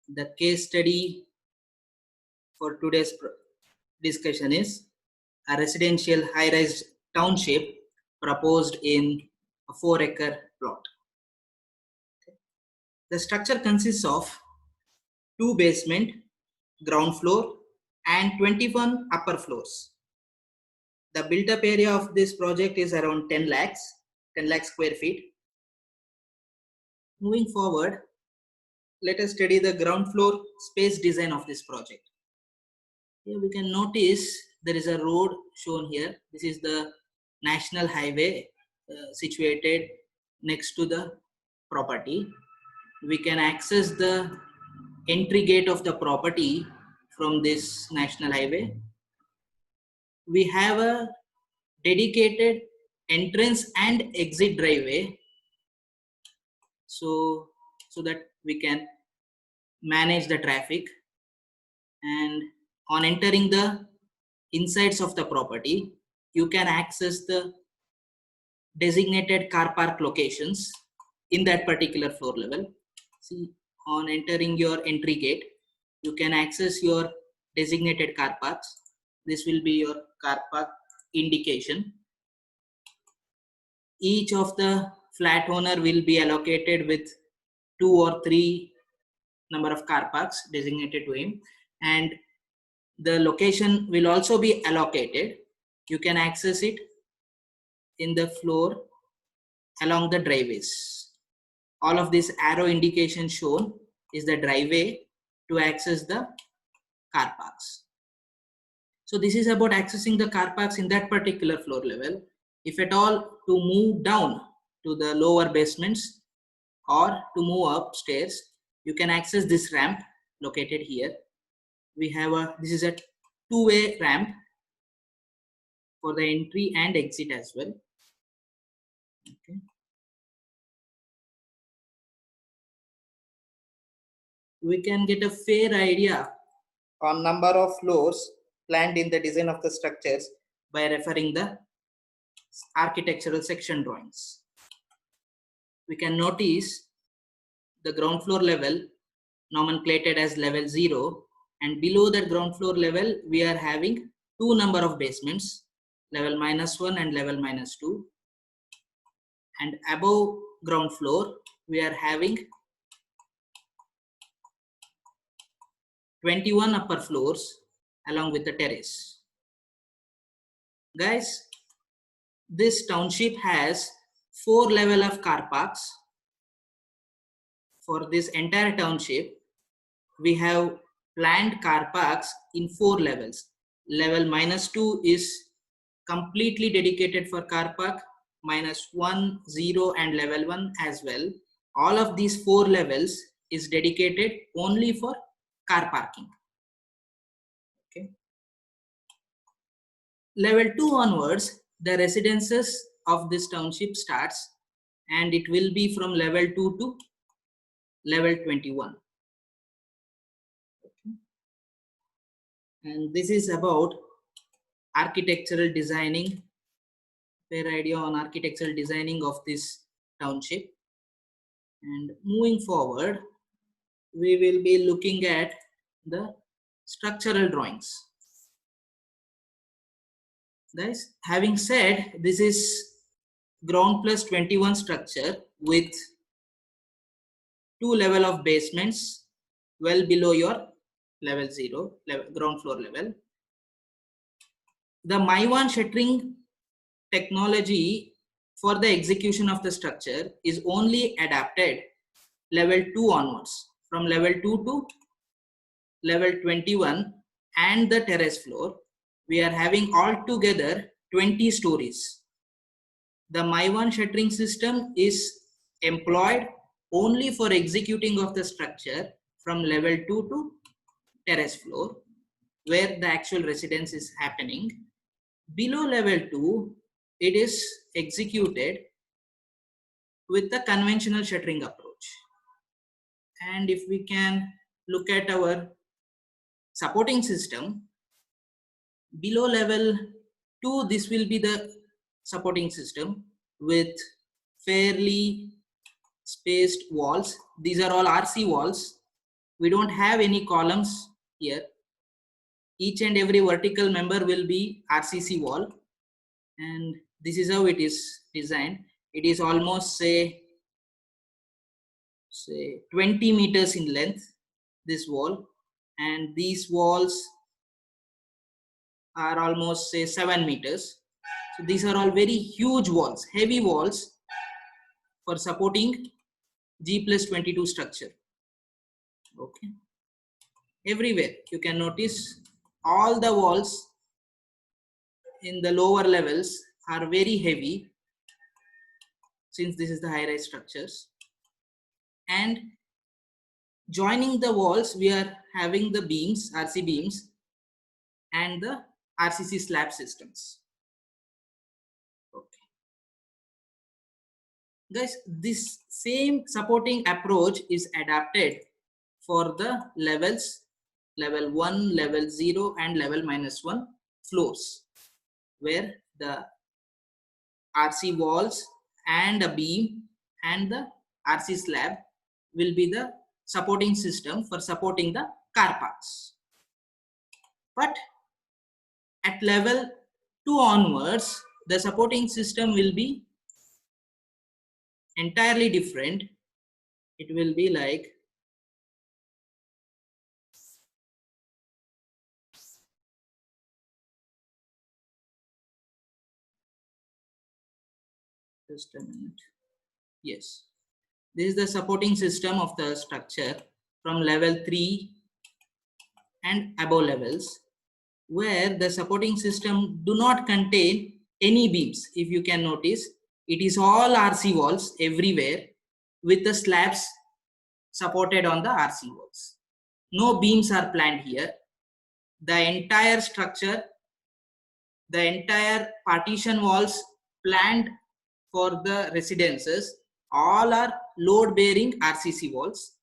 The case study for today's discussion is a residential high-rise township proposed in a 4-acre plot. The structure consists of 2 basement, ground floor and 21 upper floors. The built-up area of this project is around 10 lakh square feet. Moving forward, let us study the ground floor space design of this project. Here we can notice there is a road shown here. This is the national highway situated next to the property. We can access the entry gate of the property from this national highway. We have a dedicated entrance and exit driveway so that we can manage the traffic. And on entering the insides of the property, you can access the designated car park locations in that particular floor level. See, on entering your entry gate, you can access your designated car parks. This will be your car park indication. Each of the flat owner will be allocated with 2 or 3 number of car parks designated to him, and the location will also be allocated. You can access it in the floor along the driveways. All of this arrow indication shown is the driveway to access the car parks. So this is about accessing the car parks in that particular floor level. If at all to move down to the lower basements or to move upstairs, you can access this ramp located here. We have this is a 2-way ramp for the entry and exit as well. Okay. We can get a fair idea on number of floors planned in the design of the structures by referring the architectural section drawings. We can notice the ground floor level nomenclated as level 0, and below that ground floor level we are having 2 number of basements, level -1 and level -2, and above ground floor we are having 21 upper floors along with the terrace. Guys, this township has 4 level of car parks. For this entire township, we have planned car parks in 4 levels. Level -2 is completely dedicated for car park, -1, 0 and level 1 as well. All of these 4 levels is dedicated only for car parking. Okay. Level 2 onwards, the residences of this township starts, and it will be from level 2 to level 21. Okay. And this is about architectural designing, fair idea on architectural designing of this township. And moving forward, we will be looking at the structural drawings. Guys, having said, this is ground plus 21 structure with 2 level of basements well below your level 0, ground floor level. The Maiwan shuttering technology for the execution of the structure is only adapted level 2 onwards. From level 2 to level 21 and the terrace floor, we are having altogether 20 stories. The Maiwan shuttering system is employed only for executing of the structure from level 2 to terrace floor, where the actual residence is happening. Below level 2, it is executed with the conventional shuttering approach. And if we can look at our supporting system, below level 2, this will be the supporting system with fairly spaced walls. These are all RC walls We don't have any columns here. Each and every vertical member will be RCC wall, and this is how it is designed. It is almost say 20 meters in length, this wall, and these walls are almost say 7 meters. So these are all very huge walls, heavy walls for supporting G+22 structure. Okay, everywhere you can notice all the walls in the lower levels are very heavy, since this is the high-rise structures. And joining the walls, we are having the beams, RC beams, and the RCC slab systems. Okay, guys, this same supporting approach is adapted for the levels level 1, level 0, and level -1 floors, where the RC walls and a beam and the RC slab will be the supporting system for supporting the car parks. But at level 2 onwards, the supporting system will be entirely different. It will be like just a minute. Yes, this is the supporting system of the structure from level 3 and above levels, where the supporting system do not contain any beams. If you can notice, it is all RC walls everywhere with the slabs supported on the RC walls. No beams are planned here. The entire structure, the entire partition walls planned for the residences, all are load bearing RCC walls,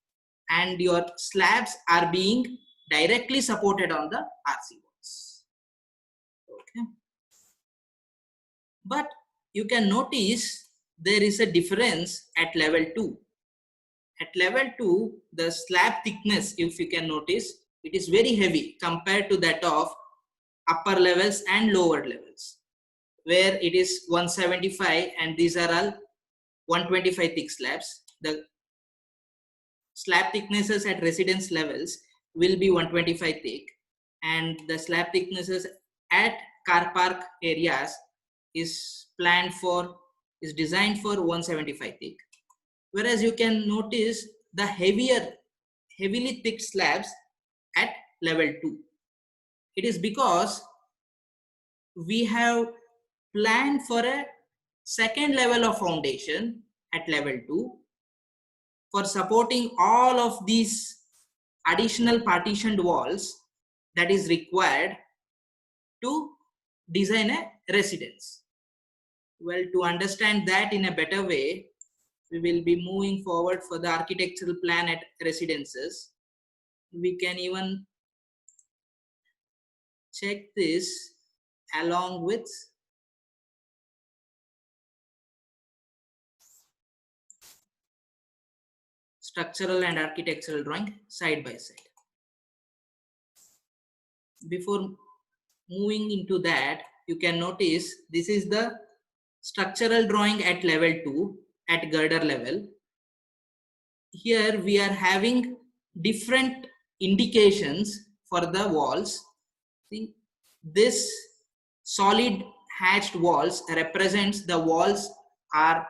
and your slabs are being directly supported on the RC walls. Okay, but you can notice there is a difference at level 2. At level 2, the slab thickness, if you can notice, it is very heavy compared to that of upper levels and lower levels, where it is 175 and these are all 125 thick slabs. The slab thicknesses at residence levels will be 125 thick, and the slab thicknesses at car park areas is designed for 175 thick. Whereas you can notice the heavily thick slabs at level 2. It is because we have planned for a second level of foundation at level 2 for supporting all of these additional partitioned walls that is required to design a residence. Well, to understand that in a better way, we will be moving forward for the architectural plan at residences. We can even check this along with structural and architectural drawing side by side. Before moving into that, you can notice this is the structural drawing at level 2 at girder level. Here we are having different indications for the walls. See, this solid hatched walls represents the walls are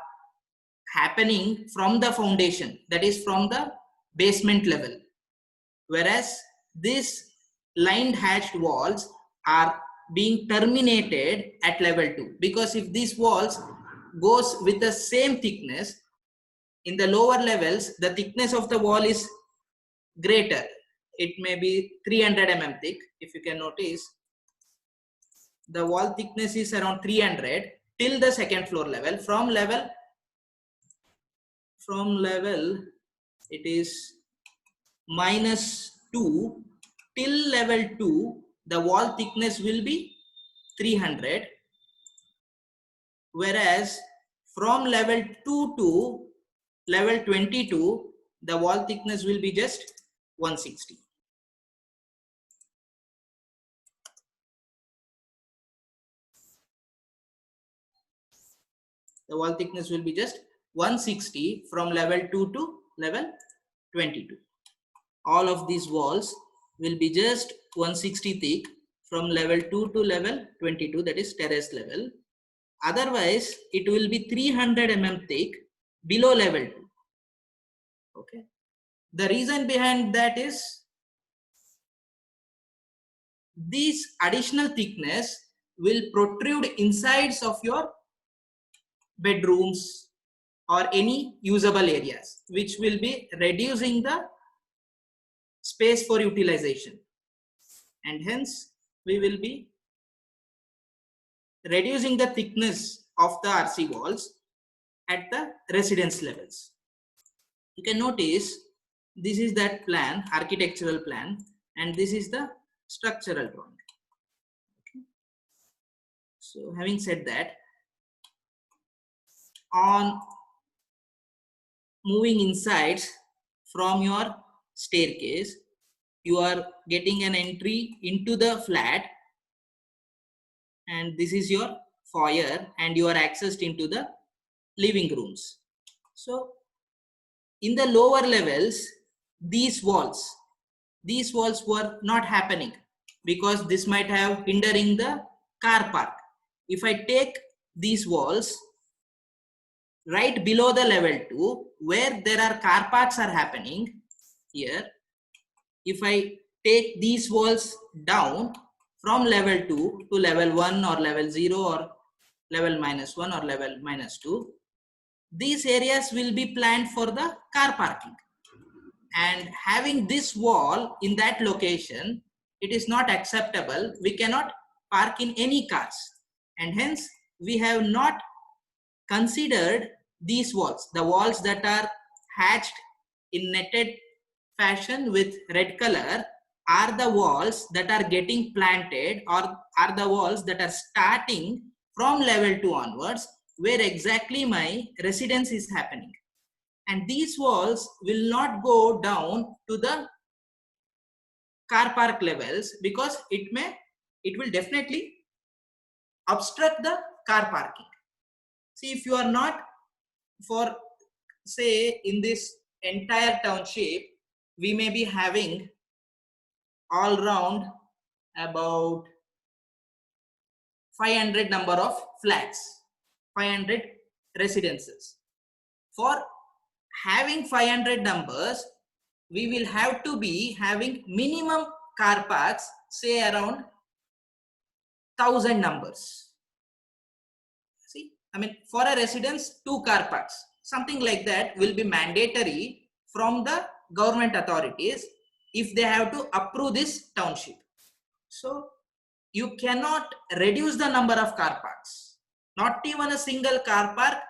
happening from the foundation, that is from the basement level, whereas these lined hatched walls are being terminated at level 2, because if these walls goes with the same thickness, in the lower levels the thickness of the wall is greater. It may be 300 mm thick. If you can notice, the wall thickness is around 300 till the second floor level. From level it is -2 till level 2, the wall thickness will be 300, whereas from level 2 to level 22, the wall thickness will be just 160. The wall thickness will be just 160 from level 2 to level 22. All of these walls will be just 160 thick from level 2 to level 22, that is terrace level. Otherwise, it will be 300 mm thick below level 2. Okay. The reason behind that is this additional thickness will protrude insides of your bedrooms or any usable areas, which will be reducing the space for utilization, and hence we will be reducing the thickness of the RC walls at the residence levels. You can notice this is that plan, architectural plan, and this is the structural drawing. Okay. So having said that, on moving inside from your staircase, you are getting an entry into the flat, and this is your foyer, and you are accessed into the living rooms. So in the lower levels, these walls were not happening because this might have hindering the car park. If I take these walls right below the level 2 where there are car parks are happening here, if I take these walls down from level 2 to level 1 or level 0 or level -1 or level -2, these areas will be planned for the car parking. And having this wall in that location, it is not acceptable. We cannot park in any cars, and hence we have not considered these walls. The walls that are hatched in netted fashion with red color are the walls that are getting planted, or are the walls that are starting from level 2 onwards, where exactly my residence is happening. And these walls will not go down to the car park levels because it will definitely obstruct the car parking. See, if you are not, for say in this entire township, we may be having all round about 500 number of flats, 500 residences. For having 500 numbers, we will have to be having minimum car parks, say around 1000 numbers. See, I mean, for a residence, 2 car parks, something like that will be mandatory from the government authorities if they have to approve this township. So you cannot reduce the number of car parks. Not even a single car park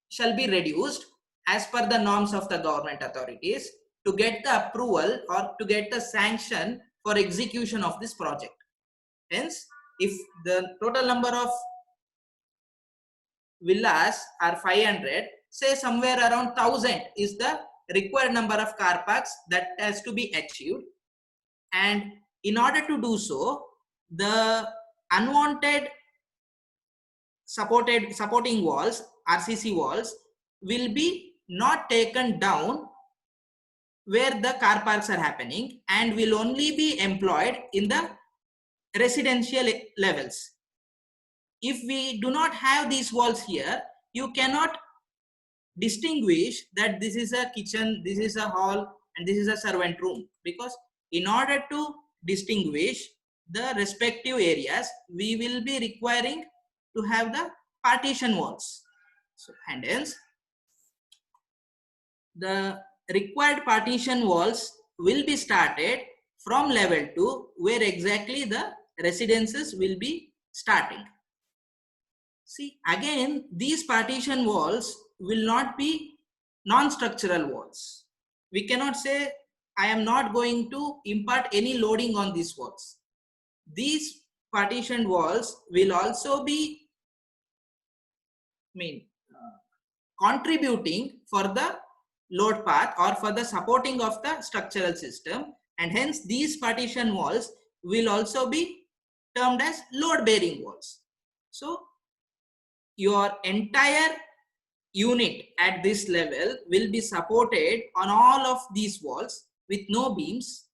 shall be reduced as per the norms of the government authorities to get the approval or to get the sanction for execution of this project. Hence, if the total number of villas are 500, say somewhere around 1000 is the required number of car parks that has to be achieved. And in order to do so, the unwanted supporting walls, RCC walls, will be not taken down where the car parks are happening and will only be employed in the residential levels. If we do not have these walls here, you cannot distinguish that this is a kitchen, this is a hall, and this is a servant room, because in order to distinguish the respective areas, we will be requiring to have the partition walls. So, and hence the required partition walls will be started from level 2 where exactly the residences will be starting. See, again, these partition walls will not be non-structural walls. We cannot say, I am not going to impart any loading on these walls. These partition walls will also be contributing for the load path or for the supporting of the structural system, and hence these partition walls will also be termed as load bearing walls. So your entire unit at this level will be supported on all of these walls with no beams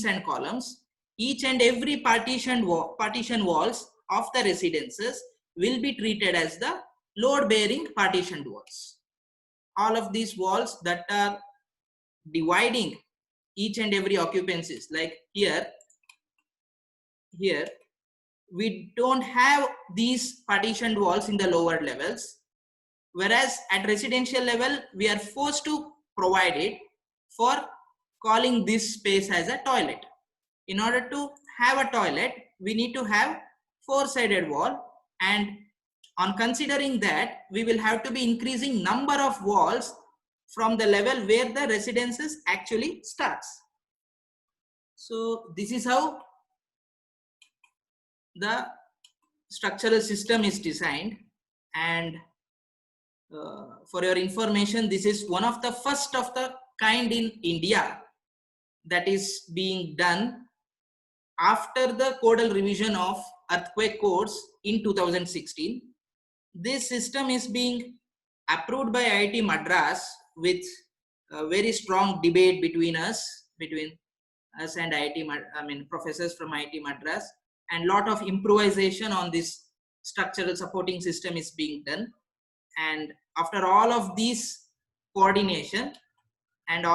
and columns. Each and every partition walls of the residences will be treated as the load bearing partitioned walls. All of these walls that are dividing each and every occupancies, like here we don't have these partitioned walls in the lower levels, whereas at residential level we are forced to provide it for calling this space as a toilet. In order to have a toilet, we need to have four-sided wall, and on considering that, we will have to be increasing number of walls from the level where the residences actually starts. So this is how the structural system is designed, and for your information, this is one of the first of the kind in India that is being done after the codal revision of earthquake codes in 2016. This system is being approved by IIT Madras with a very strong debate between us and professors from IIT Madras, and lot of improvisation on this structural supporting system is being done. And after all of these coordination and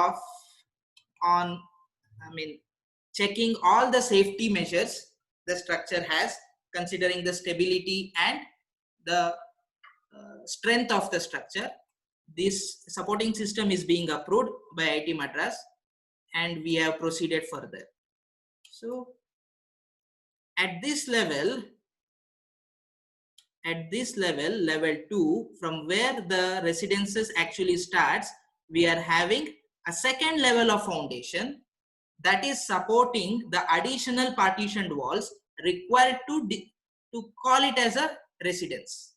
checking all the safety measures the structure has, considering the stability and the strength of the structure, this supporting system is being approved by IIT Madras, and we have proceeded further. So at this level, level 2, from where the residences actually starts, we are having a second level of foundation that is supporting the additional partitioned walls required to call it as a residence.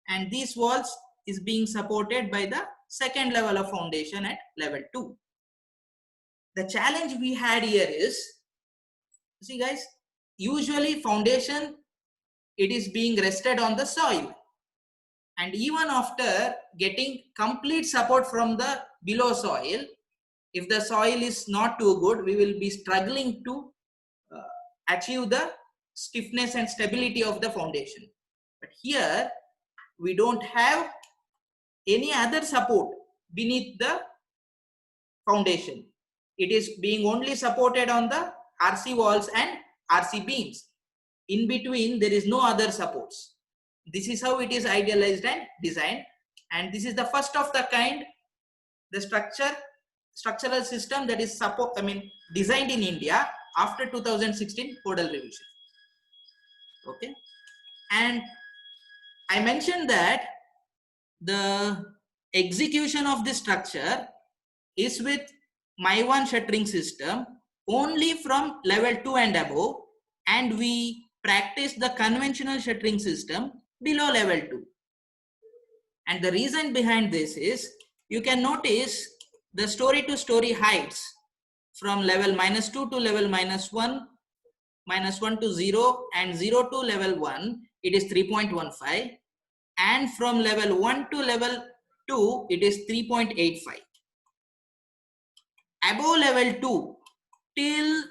And these walls is being supported by the second level of foundation at level 2. The challenge we had here is, see guys, usually foundation, it is being rested on the soil, and even after getting complete support from the below soil, if the soil is not too good, we will be struggling to achieve the stiffness and stability of the foundation. But here we don't have any other support beneath the foundation. It is being only supported on the RC walls and RC beams. In between, there is no other supports. This is how it is idealized and designed, and this is the first of the kind, the structural system that is designed in India after 2016 codal revision. Okay, and I mentioned that the execution of this structure is with Maivan shuttering system only from level 2 and above, and we practice the conventional shuttering system below level 2. And the reason behind this is, you can notice the story to story heights from level -2 to level -1, -1 to 0, and 0 to level 1, it is 3.15, and from level 1 to level 2, it is 3.85. Above level 2 till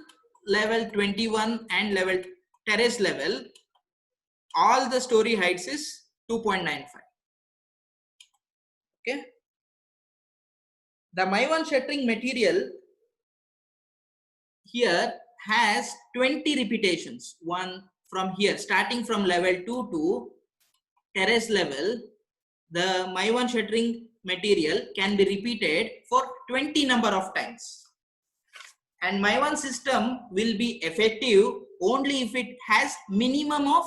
level 21 and level terrace level, all the story heights is 2.95. Okay. The Maivan shuttering material here has 20 repetitions. One from here, starting from level 2 to terrace level, the Maivan shuttering material can be repeated for 20 number of times. And Maivan system will be effective only if it has minimum of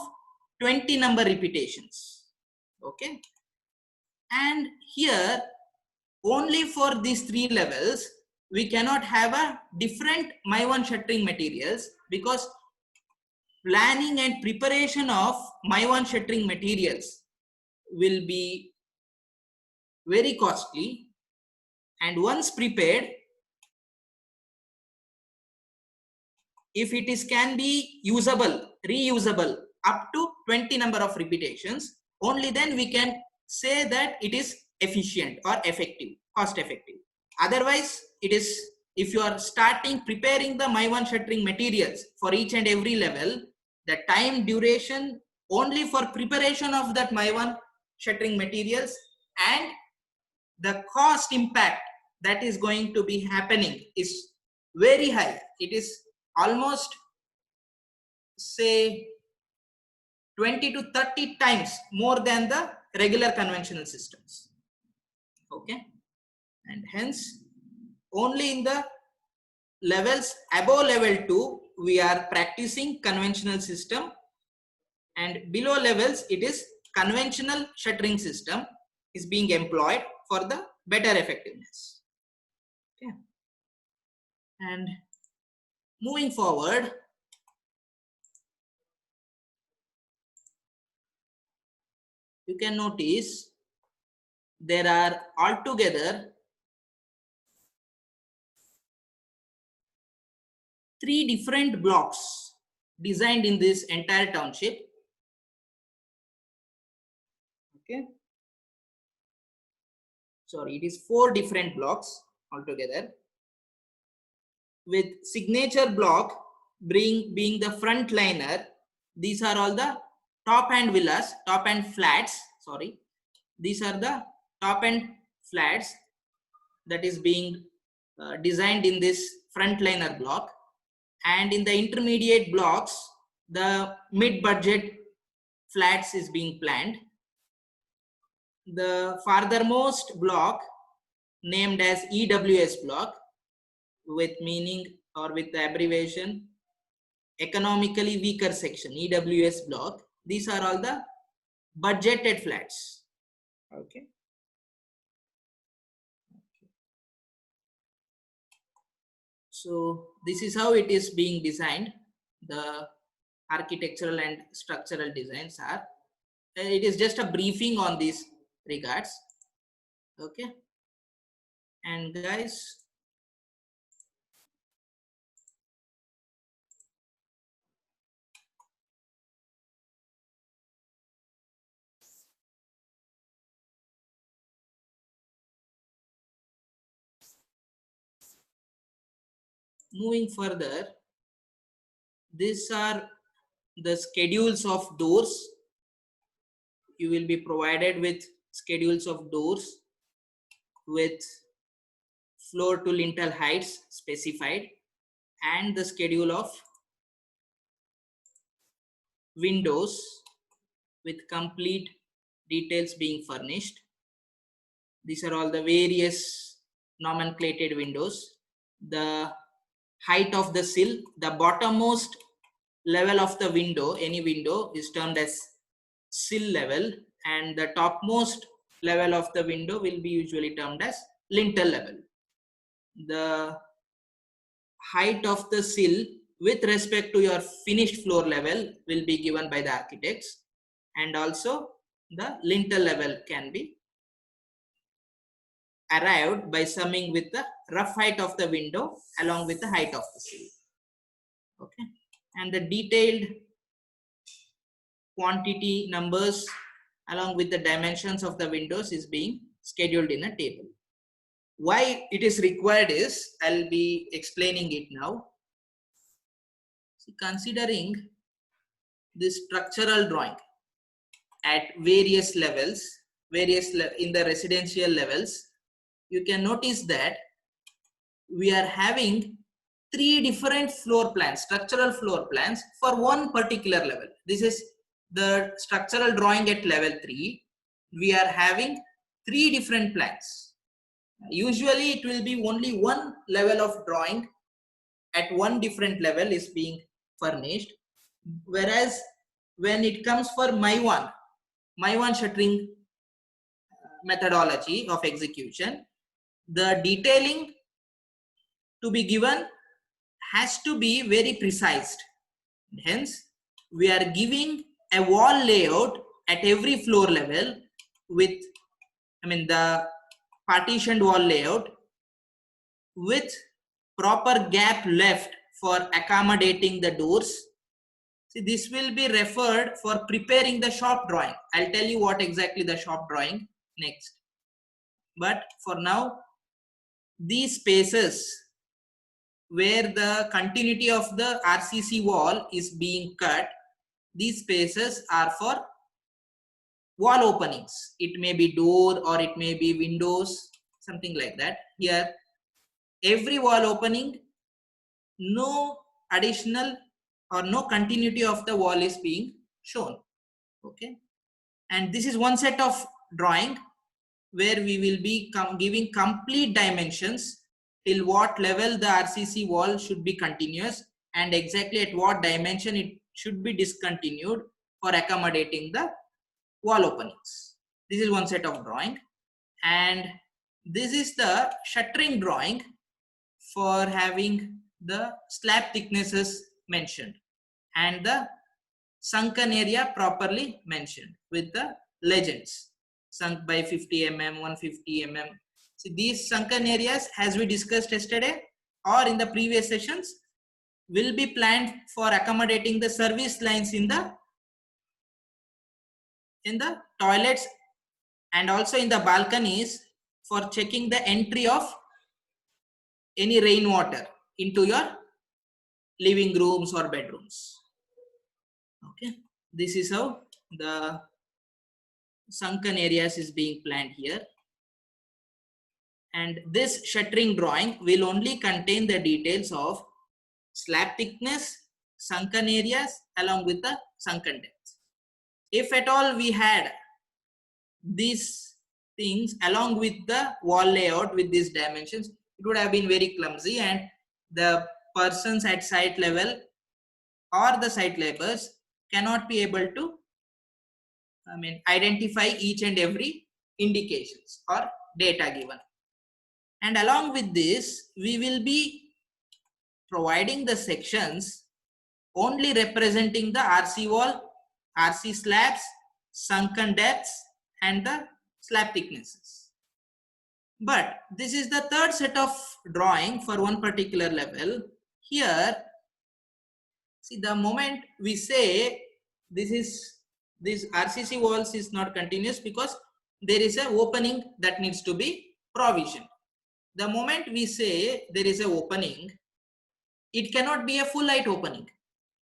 20 number repetitions. Okay. And here, only for these 3 levels, we cannot have a different Maivan shuttering materials, because planning and preparation of Maivan shuttering materials will be very costly, And once prepared, if it is can be usable, reusable up to 20 number of repetitions, only then we can say that it is efficient or effective, cost effective. Otherwise, it is, if you are starting preparing the My1 shuttering materials for each and every level, the time duration only for preparation of that My1 shuttering materials and the cost impact that is going to be happening is very high. It is almost, say, 20 to 30 times more than the regular conventional systems. Okay, and hence only in the levels above level 2 we are practicing conventional system, and below levels it is conventional shuttering system is being employed for the better effectiveness. Okay, and moving forward, you can notice there are altogether 3 different blocks designed in this entire township. Okay, sorry, it is 4 different blocks altogether, with signature block being the frontliner. These are all the top end villas, top end flats, sorry, these are the top end flats that is being designed in this frontliner block, and in the intermediate blocks the mid budget flats is being planned. The farthermost block named as EWS block, with meaning or with the abbreviation economically weaker section, EWS block, these are all the budgeted flats. Okay, so this is how it is being designed. The architectural and structural designs are, it is just a briefing on these regards. Okay, and guys, moving further, these are the schedules of doors. You will be provided with schedules of doors with floor to lintel heights specified, and the schedule of windows with complete details being furnished. These are all the various nomenclated windows. The height of the sill, the bottommost level of the window, any window, is termed as sill level, and the topmost level of the window will be usually termed as lintel level. The height of the sill with respect to your finished floor level will be given by the architects, and also the lintel level can be arrived by summing with the rough height of the window along with the height of the sill. Okay, and the detailed quantity numbers along with the dimensions of the windows is being scheduled in a table. Why it is required is, I'll be explaining it now. See, considering this structural drawing at various levels, in the residential levels, you can notice that we are having 3 different floor plans, structural floor plans for one particular level. This is the structural drawing at level 3. We are having 3 different plans. Usually it will be only one level of drawing at one different level is being furnished, whereas when it comes for My1 shuttering methodology of execution, the detailing to be given has to be very precise. Hence, we are giving a wall layout at every floor level with, the partitioned wall layout with proper gap left for accommodating the doors. See, this will be referred for preparing the shop drawing. I'll tell you what exactly the shop drawing next. But for now, these spaces where the continuity of the RCC wall is being cut, these spaces are for wall openings. It may be door or it may be windows, something like that. Here, every wall opening, no additional or no continuity of the wall is being shown. Okay, and this is one set of drawing where we will be giving complete dimensions till what level the RCC wall should be continuous and exactly at what dimension it should be discontinued for accommodating the wall openings. This is one set of drawing, and this is the shuttering drawing for having the slab thicknesses mentioned and the sunken area properly mentioned with the legends. Sunk by 50 mm, 150 mm. See, these sunken areas, as we discussed yesterday or in the previous sessions, will be planned for accommodating the service lines in the toilets and also in the balconies for checking the entry of any rainwater into your living rooms or bedrooms. Okay, this is how the sunken areas is being planned here. And this shuttering drawing will only contain the details of slab thickness, sunken areas along with the sunken depth. If at all we had these things along with the wall layout with these dimensions, it would have been very clumsy and the persons at site level or the site laborers cannot be able to identify each and every indications or data given. And along with this, we will be providing the sections only representing the RC wall, RC slabs, sunken depths, and the slab thicknesses. But this is the third set of drawing for one particular level. Here, see, the moment we say this RCC walls is not continuous because there is an opening that needs to be provisioned. The moment we say there is an opening, it cannot be a full height opening.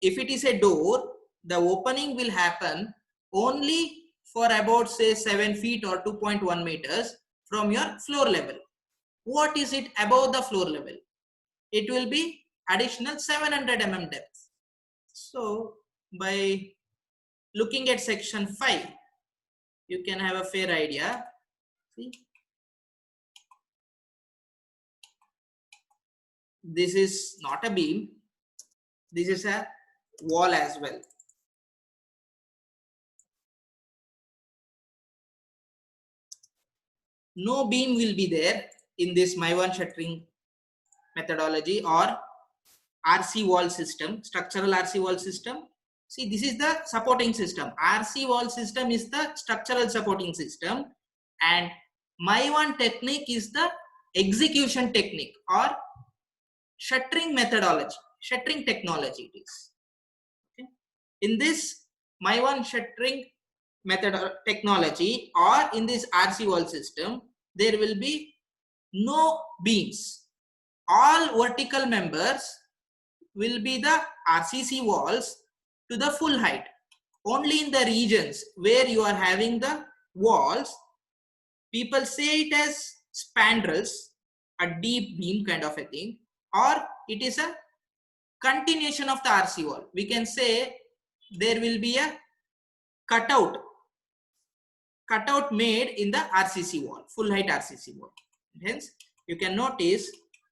If it is a door, the opening will happen only for about say 7 feet or 2.1 meters from your floor level. What is it above the floor level? It will be additional 700 mm depth. So by looking at section 5, you can have a fair idea. See, this is not a beam, this is a wall as well. No beam will be there in this Maivan shuttering methodology or RC wall system, structural RC wall system. See, this is the supporting system. RC wall system is the structural supporting system, and Maivan technique is the execution technique or shuttering methodology, shuttering technology it is. Okay. In this Maivan shuttering method technology or in this RC wall system, there will be no beams. All vertical members will be the RCC walls to the full height. Only in the regions where you are having the walls, people say it as spandrels, a deep beam kind of a thing, or it is a continuation of the RC wall. We can say there will be a cutout made in the RCC wall, full height RCC wall. Hence, you can notice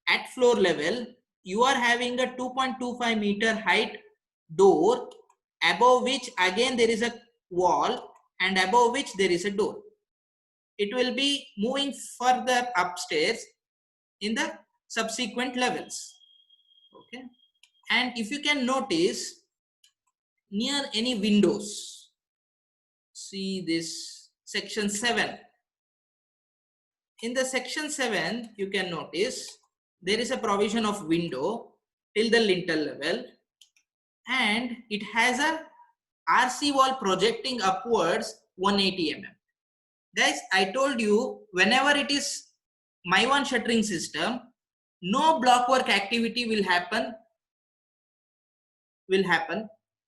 at floor level, you are having a 2.25 meter height door, above which again there is a wall and above which there is a door. It will be moving further upstairs in the subsequent levels. Okay, and if you can notice near any windows, see this section 7. In the section 7, you can notice there is a provision of window till the lintel level, and it has a RC wall projecting upwards 180 mm. Guys, I told you, whenever it is My1 shuttering system, no block work activity will happen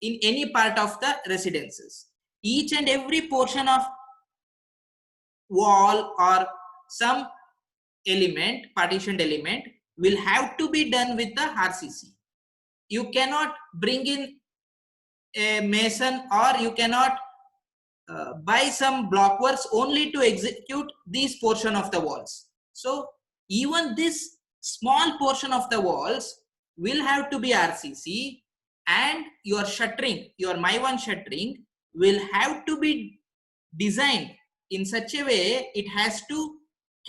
in any part of the residences. Each and every portion of wall or some element, partitioned element, will have to be done with the RCC. You cannot bring in a mason, or you cannot buy some block works only to execute this portion of the walls. So even this small portion of the walls will have to be RCC, and your shuttering, your My1 shuttering will have to be designed in such a way it has to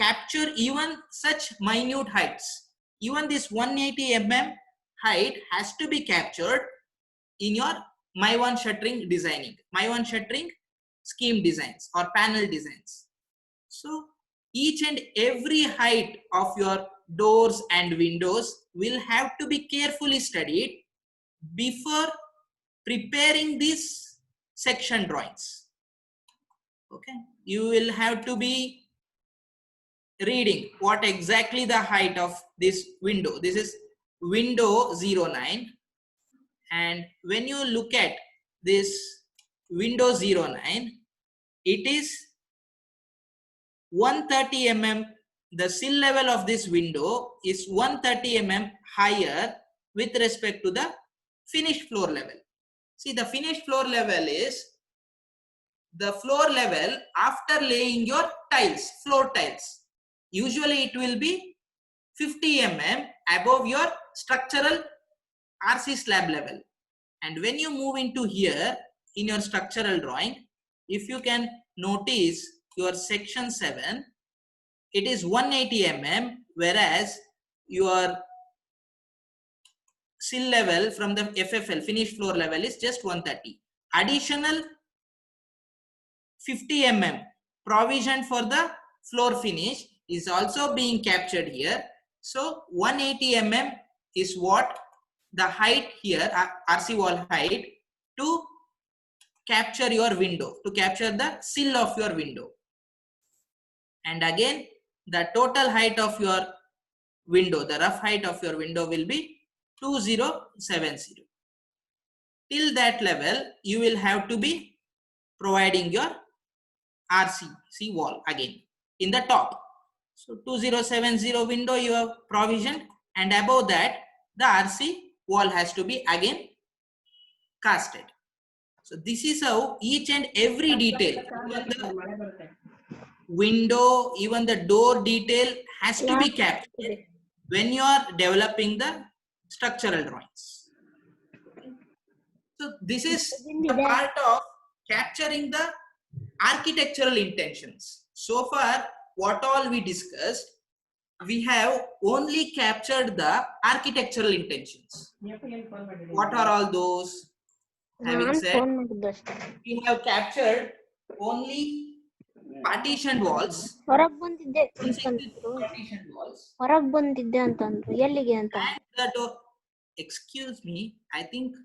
capture even such minute heights. Even this 180 mm height has to be captured in your My1 shuttering designing, My1 shuttering scheme designs or panel designs. So each and every height of your doors and windows will have to be carefully studied before preparing these section drawings. Okay, you will have to be reading what exactly the height of this window. This is window 09, and when you look at this window 09, it is 130 mm. The sill level of this window is 130 mm higher with respect to the finished floor level. See, the finished floor level is the floor level after laying your tiles, floor tiles. Usually it will be 50 mm above your structural RC slab level. And when you move into here in your structural drawing, if you can notice your section 7, it is 180 mm, whereas your sill level from the FFL, finished floor level, is just 130. Additional 50 mm provision for the floor finish is also being captured here. So 180 mm is what the height here, RC wall height, to capture your window, to capture the sill of your window. And again, the total height of your window, the rough height of your window will be 2070. Till that level, you will have to be providing your RCC wall again in the top. So 2070 window you have provisioned, and above that the RC wall has to be again casted. So this is how each and every detail, even the window, even the door detail has to be captured when you are developing the structural drawings. So this is the part of capturing the architectural intentions. So far, what all we discussed, we have only captured the architectural intentions. What are all those? Having said, we have captured only partitioned walls. Partitioned walls. And the door. Excuse me, I think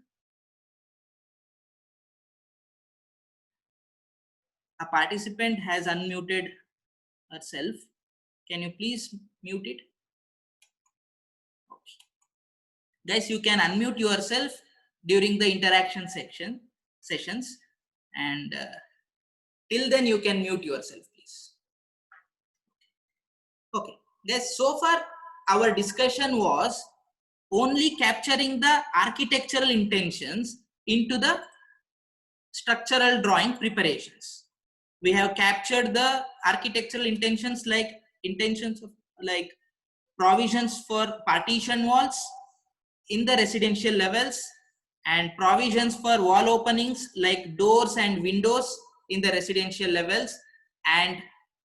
a participant has unmuted herself. Can you please mute it? Okay. Guys, you can unmute yourself during the interaction sessions, and till then you can mute yourself, please. Okay, guys, so far our discussion was only capturing the architectural intentions into the structural drawing preparations. We have captured the architectural intentions like provisions for partition walls in the residential levels, and provisions for wall openings like doors and windows in the residential levels, and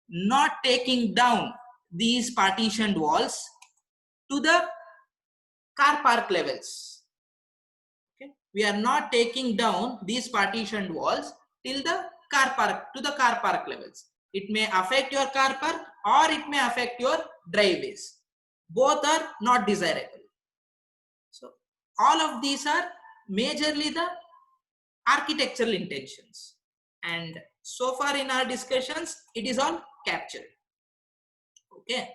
not taking down these partitioned walls to the car park levels. Okay, we are not taking down these partitioned walls till the car park levels. It may affect your car park or it may affect your driveways. both are not desirable. So all of these are majorly the architectural intentions, and so far in our discussions it is all captured. Okay,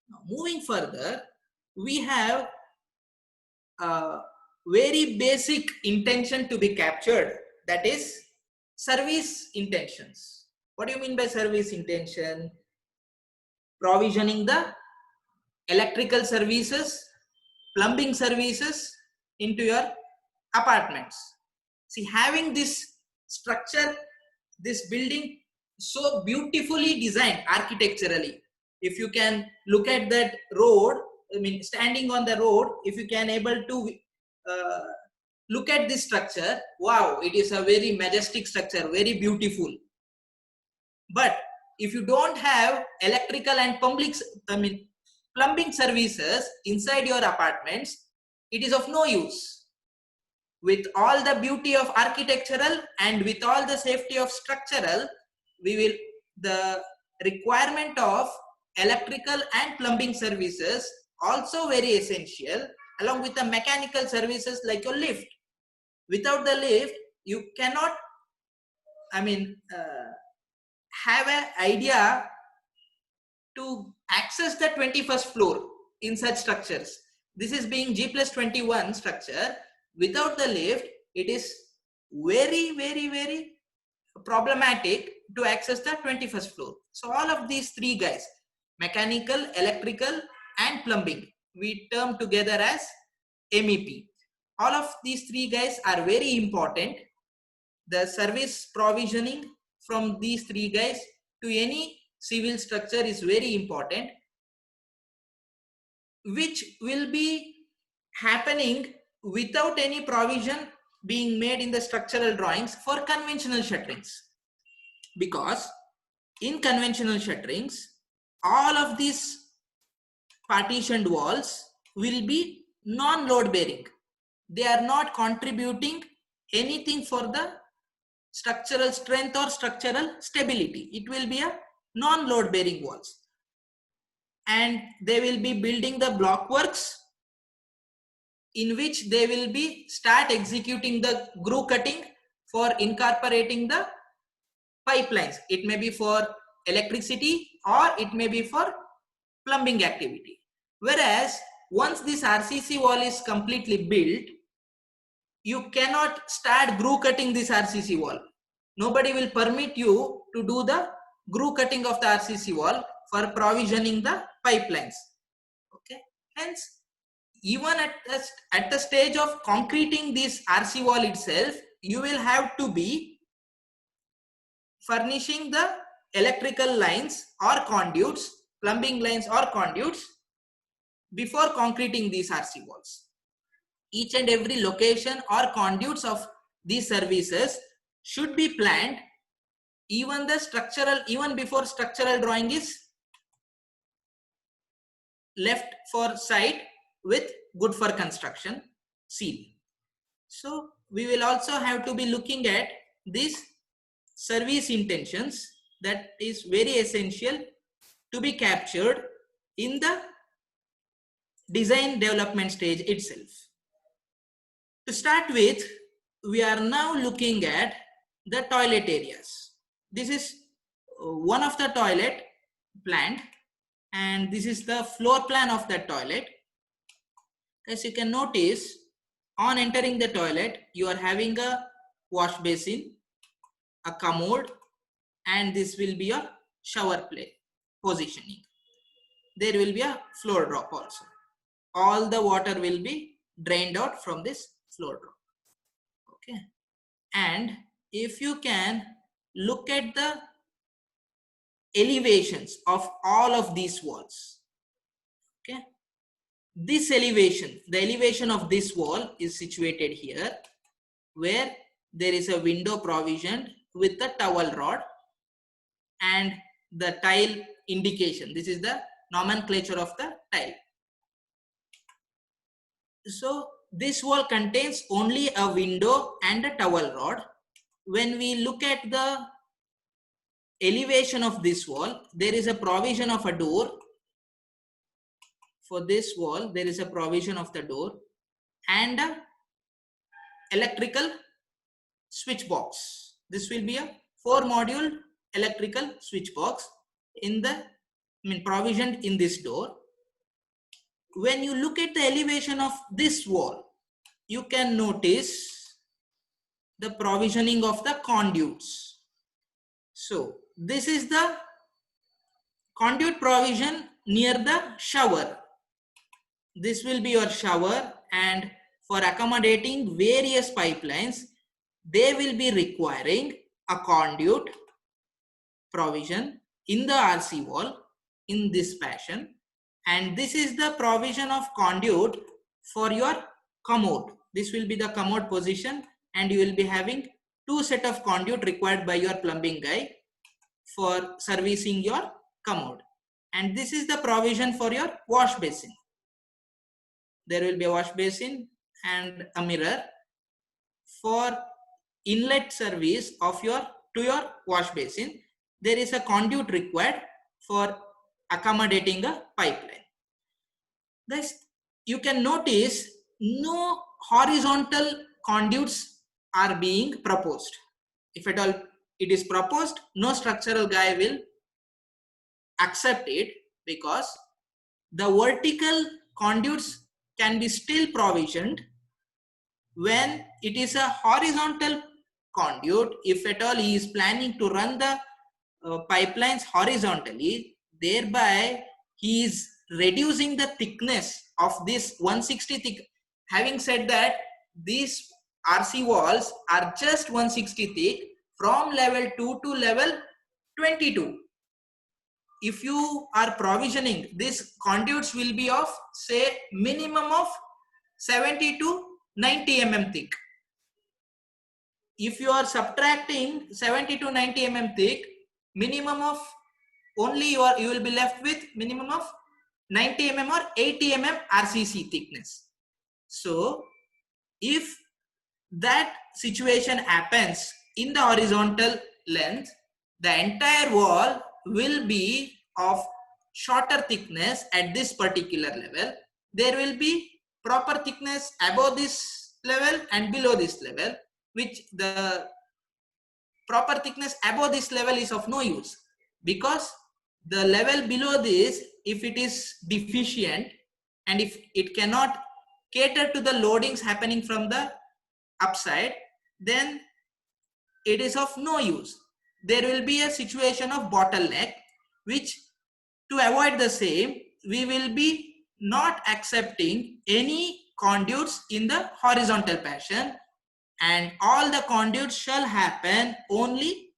now moving further, we have a very basic intention to be captured, that is service intentions. What do you mean by service intention? Provisioning the electrical services, plumbing services into your apartments. See, having this structure, this building so beautifully designed architecturally, if you can look at that road, I mean standing on the road, if you can able to look at this structure, wow, it is a very majestic structure, very beautiful. But if you don't have electrical and plumbing services inside your apartments, it is of no use. With all the beauty of architectural and with all the safety of structural, the requirement of electrical and plumbing services also very essential, along with the mechanical services like your lift. Without the lift, you cannot, have an idea to access the 21st floor in such structures. This is being G+21 structure. Without the lift, it is very, very, very problematic to access the 21st floor. So all of these three guys, mechanical, electrical and plumbing, we term together as MEP. All of these three guys are very important. The service provisioning from these three guys to any civil structure is very important, which will be happening without any provision being made in the structural drawings for conventional shutterings. Because in conventional shutterings, all of these partitioned walls will be non-load bearing. They are not contributing anything for the structural strength or structural stability. It will be a non-load bearing walls. And they will be building the block works in which they will be start executing the groove cutting for incorporating the pipelines. It may be for electricity or it may be for plumbing activity. Whereas once this RCC wall is completely built, you cannot start groove cutting this RCC wall. Nobody will permit you to do the groove cutting of the RCC wall for provisioning the pipelines. Okay. Hence, even at the stage of concreting this RC wall itself, you will have to be furnishing the electrical lines or conduits, plumbing lines or conduits before concreting these RC walls. Each and every location or conduits of these services should be planned even before structural drawing is left for site with good for construction seal. So we will also have to be looking at these service intentions that is very essential to be captured in the design development stage itself. To start with, we are now looking at the toilet areas. This is one of the toilet planned, and this is the floor plan of the toilet. As you can notice, on entering the toilet, you are having a wash basin, a commode, and this will be your shower plate positioning. There will be a floor drop also. All the water will be drained out from this floor drop. Okay. And if you can look at the elevations of all of these walls, okay, this elevation, the elevation of this wall is situated here, where there is a window provisioned with the towel rod and the tile indication. This is the nomenclature of the tile. So this wall contains only a window and a towel rod. When we look at the elevation of this wall, there is a provision of a door for this wall there is a provision of the door and a electrical switch box. This will be a 4 module electrical switch box in the provisioned in this door. When you look at the elevation of this wall, you can notice the provisioning of the conduits. So this is the conduit provision near the shower. This will be your shower, and for accommodating various pipelines, they will be requiring a conduit provision in the RC wall in this fashion. And this is the provision of conduit for your commode. This will be the commode position, and you will be having 2 set of conduit required by your plumbing guy for servicing your commode. And this is the provision for your wash basin. There will be a wash basin and a mirror for inlet service of your to your wash basin. There is a conduit required for accommodating a pipeline. Thus, you can notice no horizontal conduits are being proposed. If at all it is proposed, no structural guy will accept it, because the vertical conduits can be still provisioned when it is a horizontal conduit. If at all he is planning to run the pipelines horizontally, thereby he is reducing the thickness of this 160 thick. Having said that, these RC walls are just 160 thick from level 2 to level 22. If you are provisioning, these conduits will be of say minimum of 70 to 90 mm thick. If you are subtracting 70 to 90 mm thick, minimum of only you will be left with minimum of 90 mm or 80 mm RCC thickness. So if that situation happens in the horizontal length, the entire wall will be of shorter thickness at this particular level. There will be proper thickness above this level and below this level, which the proper thickness above this level is of no use, because the level below this, if it is deficient and if it cannot cater to the loadings happening from the upside, then it is of no use. There will be a situation of bottleneck, which to avoid the same, we will be not accepting any conduits in the horizontal fashion, and all the conduits shall happen only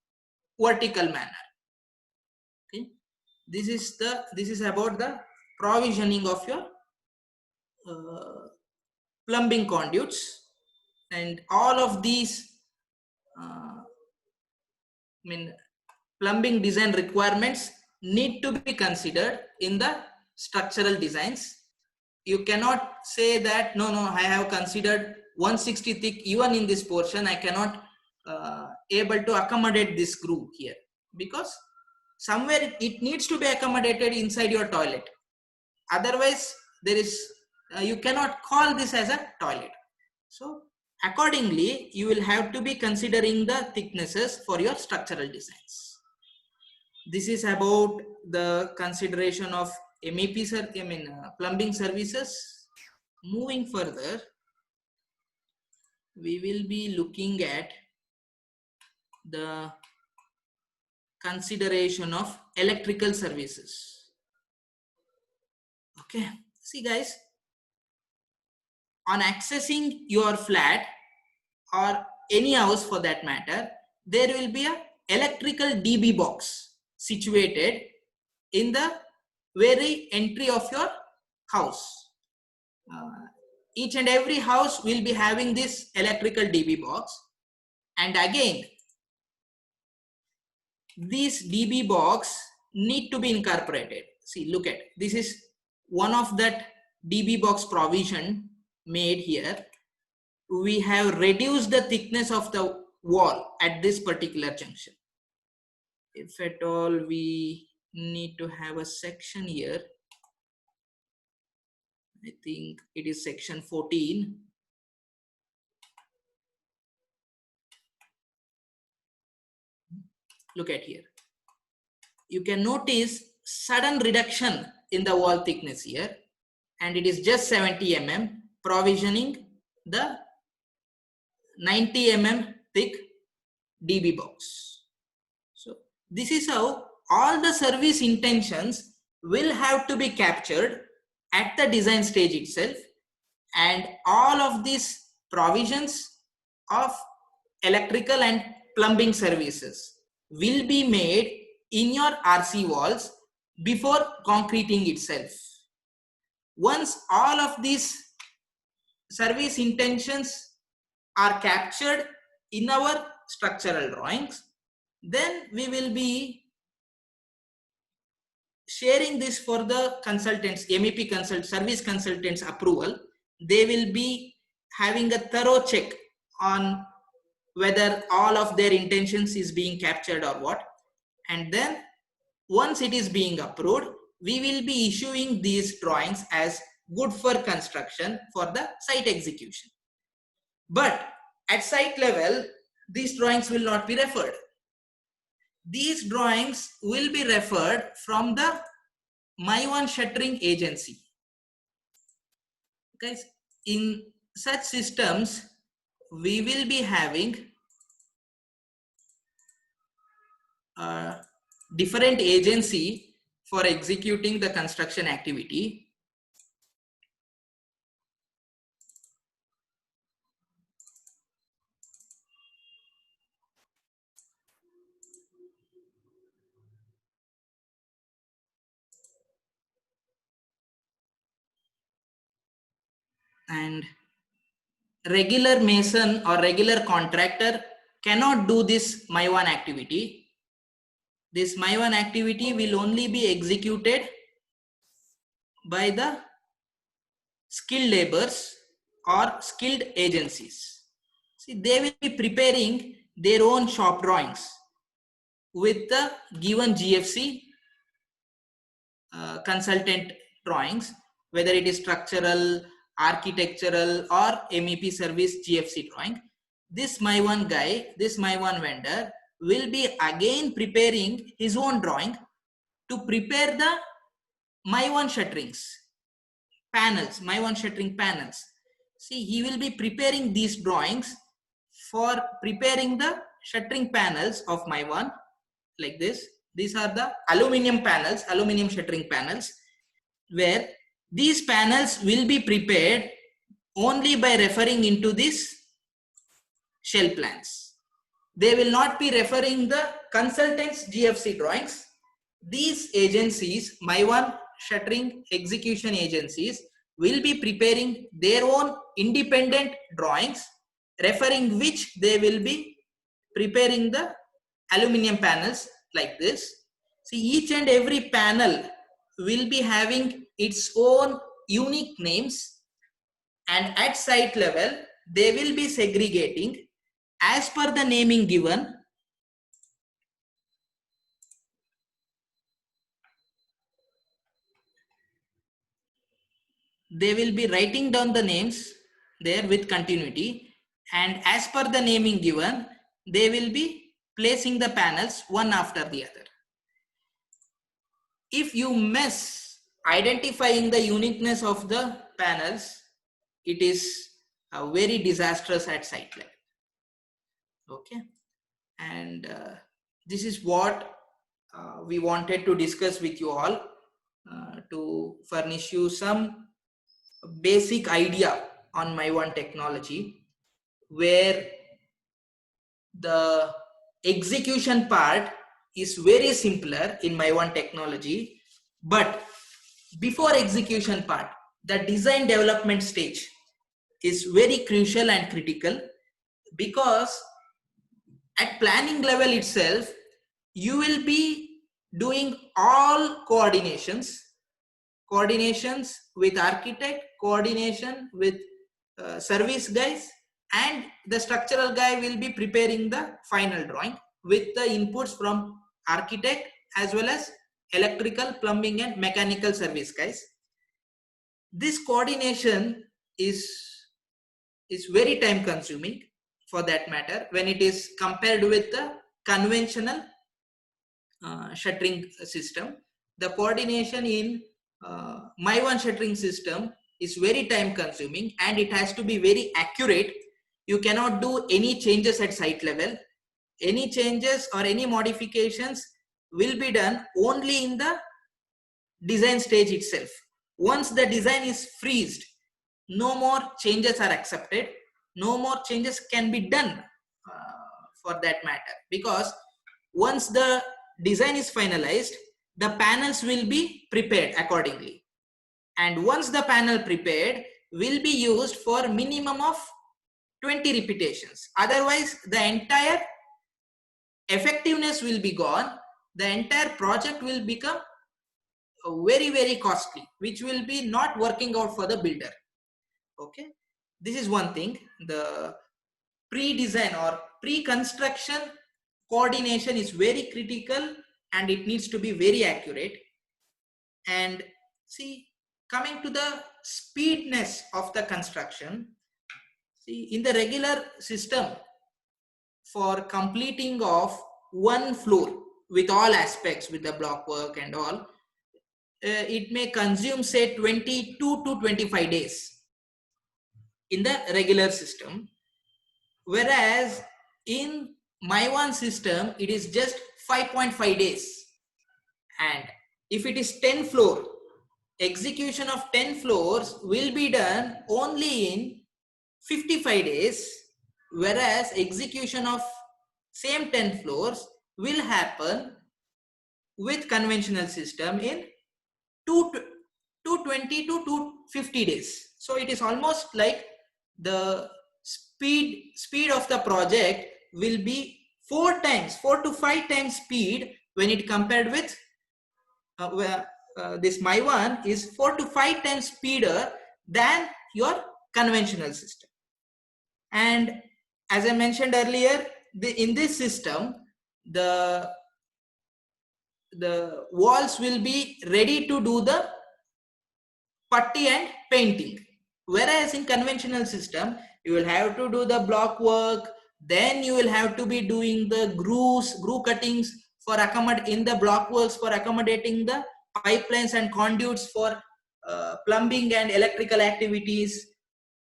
vertical manner. Okay, this is about the provisioning of your plumbing conduits, and all of these plumbing design requirements need to be considered in the structural designs. You cannot say that no, I have considered 160 thick even in this portion, I cannot able to accommodate this groove here, because somewhere it needs to be accommodated inside your toilet. Otherwise, there is you cannot call this as a toilet. So accordingly, you will have to be considering the thicknesses for your structural designs. This is about the consideration of MEP, plumbing services. Moving further, we will be looking at the consideration of electrical services. Okay, see guys, on accessing your flat or any house for that matter, there will be a electrical DB box situated in the very entry of your house. Each and every house will be having this electrical DB box, and again this DB box need to be incorporated. See, look at this is one of that DB box provision made here. We have reduced the thickness of the wall at this particular junction. If at all we need to have a section here, I think it is section 14. Look at here. You can notice sudden reduction in the wall thickness here, and it is just 70 mm, provisioning the 90 mm thick DB box. So this is how all the service intentions will have to be captured at the design stage itself, and all of these provisions of electrical and plumbing services will be made in your RC walls before concreting itself. Once all of these service intentions are captured in our structural drawings, then we will be sharing this for the consultants, MEP service consultants approval. They will be having a thorough check on whether all of their intentions is being captured or what. And then once it is being approved, we will be issuing these drawings as good for construction for the site execution. But at site level, these drawings will not be referred. These drawings will be referred from the Maivan shuttering agency. Guys, in such systems, we will be having a different agency for executing the construction activity. And regular mason or regular contractor cannot do this Maivan activity. This Maivan activity will only be executed by the skilled laborers or skilled agencies. See, they will be preparing their own shop drawings with the given GFC consultant drawings, whether it is structural, architectural, or MEP service GFC drawing. This Maivan guy, this Maivan vendor will be again preparing his own drawing to prepare the Maivan shutterings panels, Maivan shuttering panels. See, he will be preparing these drawings for preparing the shuttering panels of Maivan like this. These are the aluminum panels, aluminum shuttering panels, where these panels will be prepared only by referring into these shell plans. They will not be referring the consultants' GFC drawings. These agencies, Maivan shuttering execution agencies, will be preparing their own independent drawings, referring which they will be preparing the aluminum panels like this. See, each and every panel will be having its own unique names, and at site level they will be segregating as per the naming given. They will be writing down the names there with continuity, and as per the naming given, they will be placing the panels one after the other. If you miss identifying the uniqueness of the panels, it is very disastrous at site level. Okay, and this is what we wanted to discuss with you all to furnish you some basic idea on Maivan technology, where the execution part is very simpler in Maivan technology, but before execution part, the design development stage is very crucial and critical, because at planning level itself, you will be doing all coordinations with architect, coordination with service guys, and the structural guy will be preparing the final drawing with the inputs from architect as well as electrical, plumbing and mechanical service guys. this coordination is very time consuming for that matter when it is compared with the conventional shuttering system. The coordination in My1 shuttering system is very time consuming and it has to be very accurate. You cannot do any changes at site level. Any changes or any modifications will be done only in the design stage itself. Once the design is freezed, no more changes are accepted. No more changes can be done for that matter, because once the design is finalized, the panels will be prepared accordingly. And once the panel prepared, will be used for minimum of 20 repetitions. Otherwise, the entire effectiveness will be gone. The entire project will become very, very costly, which will be not working out for the builder. Okay, this is one thing. The pre-design or pre-construction coordination is very critical and it needs to be very accurate. And see, coming to the speedness of the construction, see, in the regular system, for completing of one floor with all aspects, with the block work and all, it may consume say 22 to 25 days in the regular system, whereas in My1 system it is just 5.5 days. And if it is 10 floor, execution of 10 floors will be done only in 55 days, whereas execution of same 10 floors will happen with conventional system in 220 to 250 days. So it is almost like the speed of the project will be 4 to 5 times speed when it compared with this My1 is 4 to 5 times speeder than your conventional system. And as I mentioned earlier, in this system, the walls will be ready to do the putty and painting. Whereas in conventional system, you will have to do the block work, then you will have to be doing the groove cuttings for in the block works for accommodating the pipelines and conduits for plumbing and electrical activities.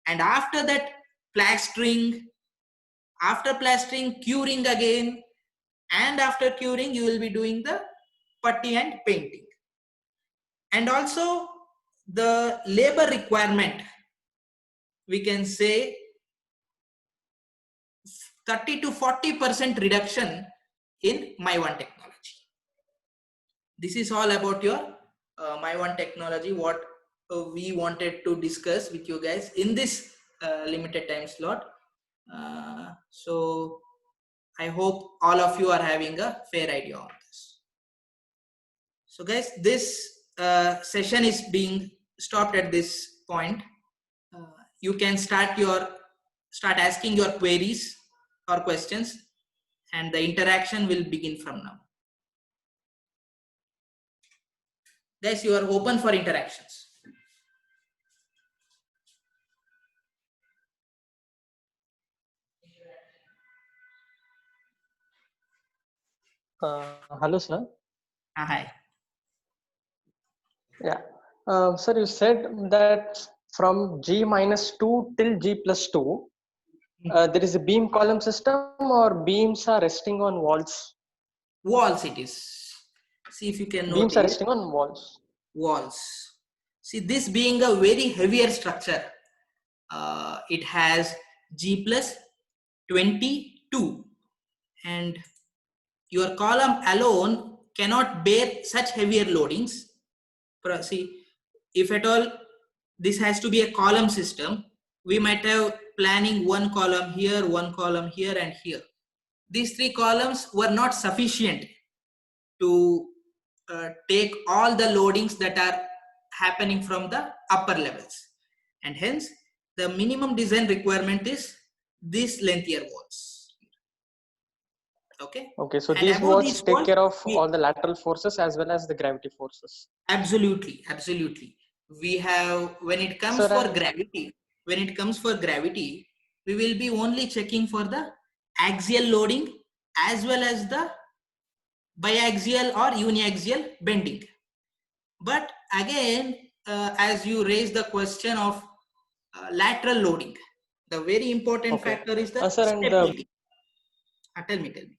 And after that, plastering, after plastering, curing again, and after curing, you will be doing the putty and painting. And also the labor requirement, we can say 30 to 40% reduction in My1 technology. This is all about your My1 technology, what we wanted to discuss with you guys in this limited time slot. So I hope all of you are having a fair idea on this. So guys, this session is being stopped at this point. You can start asking your queries or questions, and the interaction will begin from now. Guys, you are open for interactions. Hello, sir. Hi. Yeah. Sir, you said that from G minus 2 till G plus 2, there is a beam column system, or beams are resting on walls? Walls it is. See if you can notice. Beams are resting on walls. Walls. See, this being a very heavier structure, it has G plus 22, and your column alone cannot bear such heavier loadings. See, if at all this has to be a column system, we might have planning one column here, and here. These 3 columns were not sufficient to take all the loadings that are happening from the upper levels, and hence the minimum design requirement is this lengthier walls. Okay. Okay, so these walls take care of all the lateral forces as well as the gravity forces. Absolutely, absolutely. We have, when it comes Sir, for and gravity, we will be only checking for the axial loading as well as the biaxial or uniaxial bending. But again, as you raise the question of lateral loading, the very important okay. factor is the Sir, and the stability. Tell me. Speak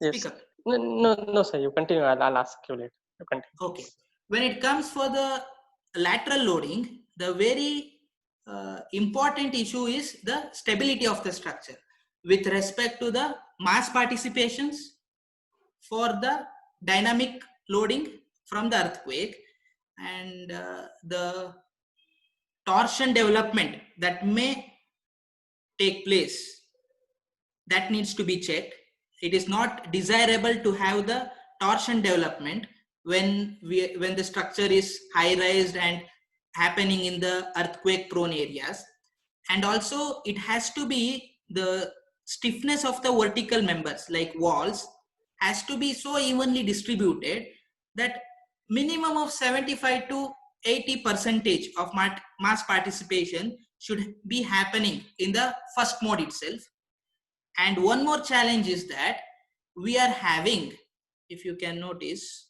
yes. up. No, no, no, sir. You continue. I'll ask you later. You continue. Okay. When it comes for the lateral loading, the very important issue is the stability of the structure with respect to the mass participations for the dynamic loading from the earthquake, and the torsion development that may take place, that needs to be checked. It is not desirable to have the torsion development when the structure is high raised and happening in the earthquake prone areas. And also it has to be the stiffness of the vertical members like walls has to be so evenly distributed that minimum of 75 to 80 percentage of mass participation should be happening in the first mode itself. And one more challenge is that we are having, if you can notice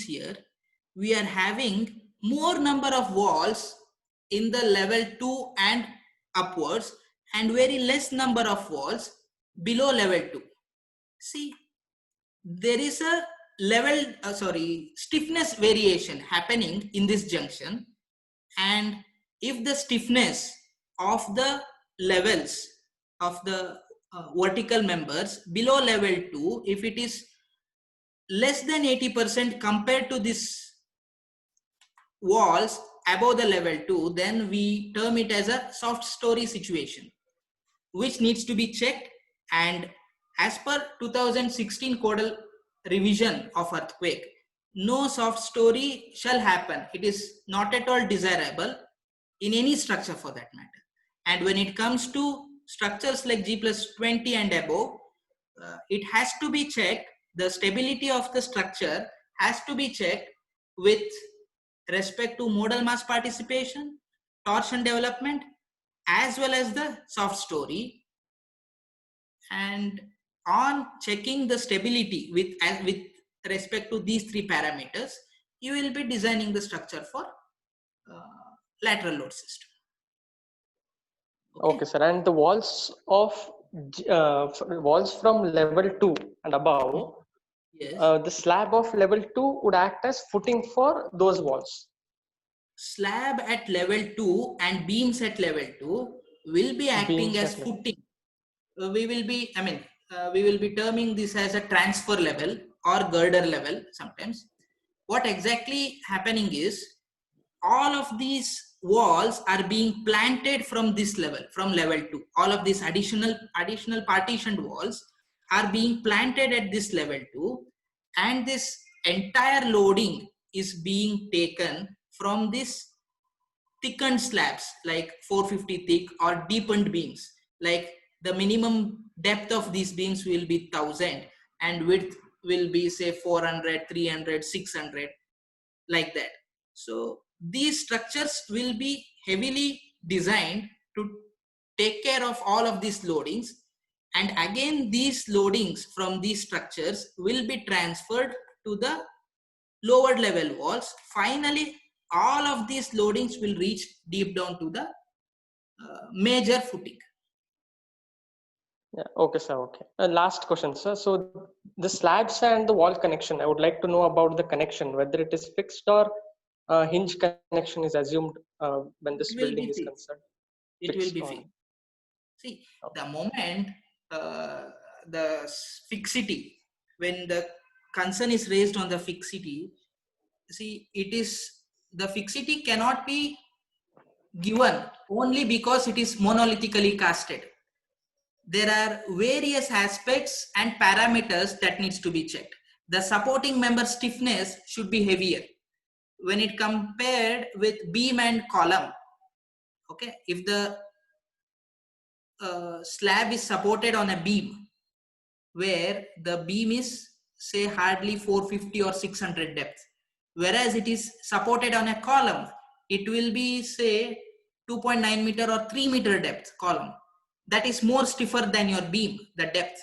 here, we are having more number of walls in the level 2 and upwards, and very less number of walls below level 2. See, there is a stiffness variation happening in this junction. And if the stiffness of the levels of the vertical members below level 2, if it is less than 80% compared to this walls above the level 2, then we term it as a soft story situation, which needs to be checked. And as per 2016 codal revision of earthquake, no soft story shall happen. It is not at all desirable in any structure for that matter. And when it comes to structures like G+20 and above, it has to be checked. The stability of the structure has to be checked with respect to modal mass participation, torsion development, as well as the soft story. And on checking the stability with respect to these three parameters, you will be designing the structure for lateral load system. Okay, sir. And the walls of walls from level 2 and above, Yes. the slab of level 2 would act as footing for those walls. Slab at level 2 and beams at level 2 will be acting Beams as at level. footing. We will be terming this as a transfer level or girder level sometimes. What exactly happening is, all of these walls are being planted from this level, from level 2. All of these additional partitioned walls are being planted at this level 2, and this entire loading is being taken from this thickened slabs like 450 thick or deepened beams. Like the minimum depth of these beams will be 1000 and width will be say 400, 300, 600, like that. So these structures will be heavily designed to take care of all of these loadings. And again, these loadings from these structures will be transferred to the lower level walls. Finally, all of these loadings will reach deep down to the major footing. Yeah. Okay, sir. Okay. Last question, sir. So the slabs and the wall connection, I would like to know about the connection, whether it is fixed or hinge connection is assumed when this It will building be is fixed. concerned. It will Fixed be or fixed. See, okay. the moment the fixity, when the concern is raised on the fixity, see, it is, the fixity cannot be given only because it is monolithically casted. There are various aspects and parameters that needs to be checked. The supporting member stiffness should be heavier when it compared with beam and column. Okay, if the slab is supported on a beam where the beam is say hardly 450 or 600 depth. Whereas it is supported on a column, it will be say 2.9 meter or 3 meter depth column. That is more stiffer than your beam, the depth.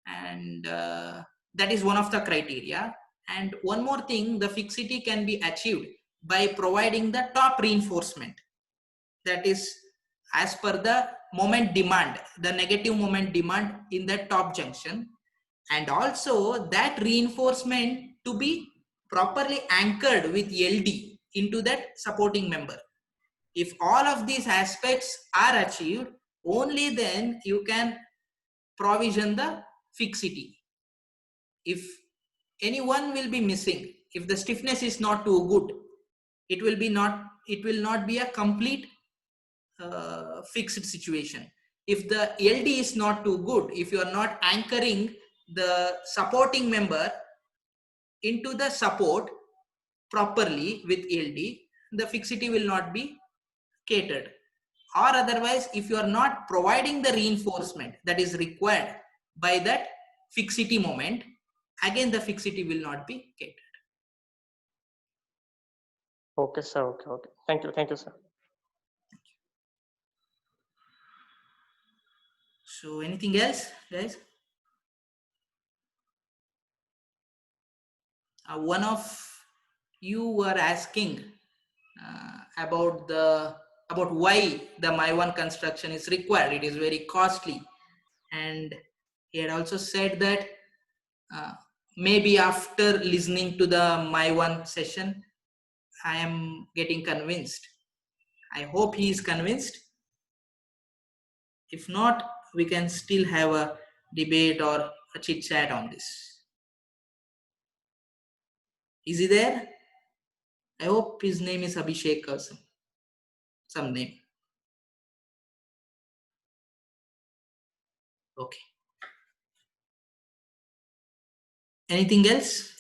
And that is one of the criteria. And one more thing, the fixity can be achieved by providing the top reinforcement. That is as per the moment demand, the negative moment demand in the top junction. And also that reinforcement to be properly anchored with LD into that supporting member. If all of these aspects are achieved, only then you can provision the fixity. If any one will be missing, if the stiffness is not too good, it will not be a complete fixed situation. If the LD is not too good, if you are not anchoring the supporting member into the support properly with LD, the fixity will not be catered. Or otherwise, if you are not providing the reinforcement that is required by that fixity moment, again the fixity will not be catered. Okay, sir. Okay, okay. Thank you, sir. So anything else, guys? One of you were asking about why the My1 construction is required. It is very costly, and he had also said that maybe after listening to the My1 session, I am getting convinced. I hope he is convinced. If not, we can still have a debate or a chit chat on this. Is he there? I hope his name is Abhishek or some name. Okay. Anything else?